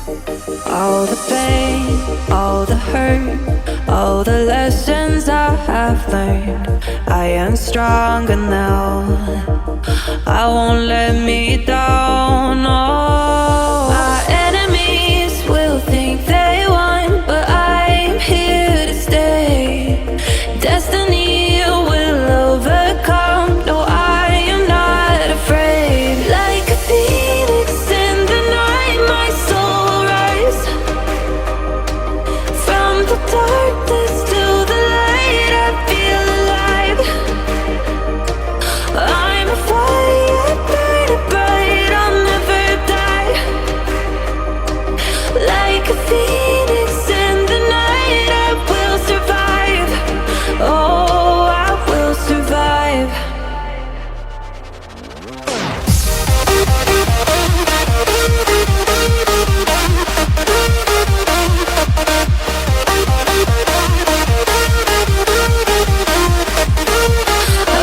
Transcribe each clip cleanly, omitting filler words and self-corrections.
All the pain, all the hurt, all the lessons I have learned. I am stronger now. I won't let me down. No, my enemies will think they won, but I'm here to stay. Destiny will overcome. No, I am not afraid. Like a phoenix in the night, my soul will rise. From the darkness to the light, I feel alive. I'm a fire, burning bright, I'll never die. Like a phoenix in the night, I will survive. Oh, I will survive.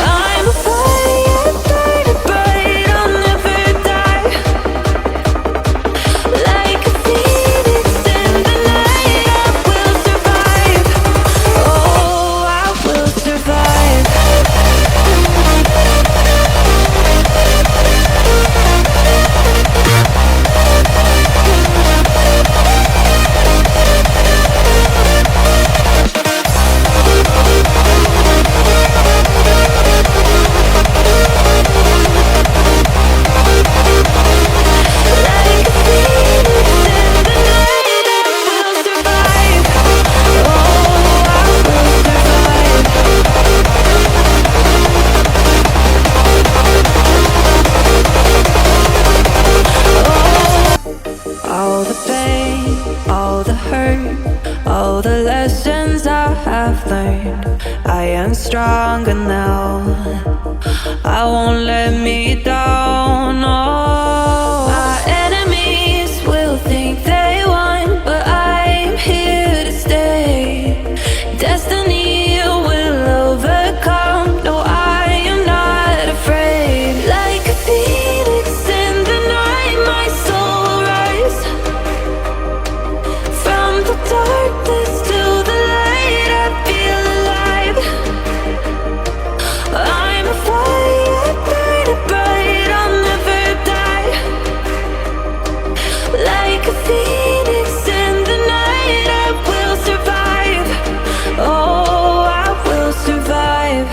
I'm a fire, burning bright, I'll never die. Like a phoenix in the night, I will survive. Oh, I will survive. Like a phoenix in the night, I will survive. Oh, I will survive. All the pain, all the hurt, all the lessons I have learned. I am stronger now. I won't let me down. No, my enemies will think they won, but I'm here to stay. Destiny will overcome. No, I am not afraid. Like a phoenix in the night, my soul will rise. From the darkness to the light, I feel alive. I'm a fire, burning bright, I'll never die. Like a phoenix in the night, I will survive. Oh, I will survive.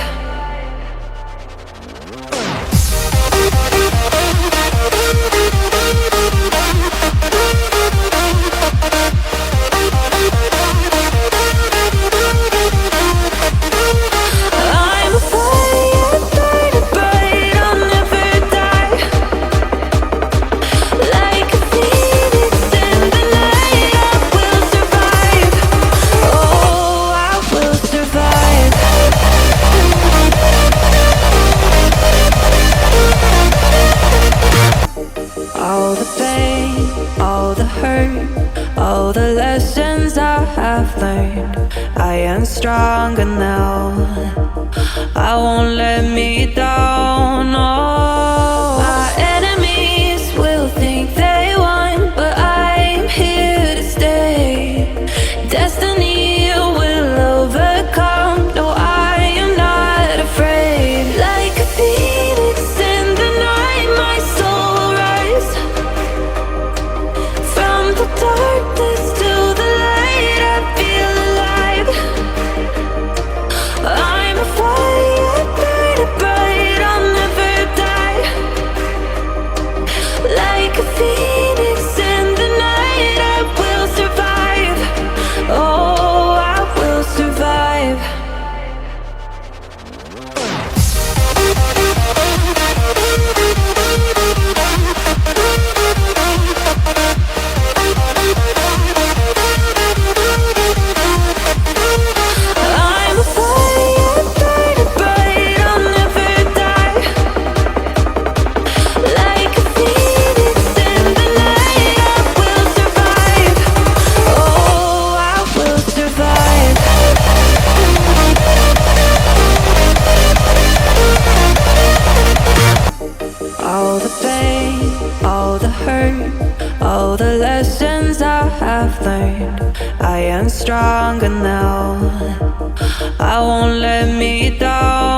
I'm a fire, burning bright, I'll never die. Like a phoenix in the night, I will survive. Oh, I will survive. All the pain, all the hurt, all the lessons I have learned. I am stronger now. I won't let me down. No, my enemies will think they won, but I'm here to stay. Destiny will overcome. No, I am not afraid. Like a phoenix in the night, my soul will rise. From the darkness to the light, I feel alive. I'm a fire, burning bright, I'll never die. Like a phoenix in the night, I will survive. Oh, I will survive. I'm a fire, burning bright, I'll never die. Like a phoenix in the night, I will survive. Oh, I will survive. All the pain, all the hurt, all the lessons I have learned. I am stronger now. I won't let me down.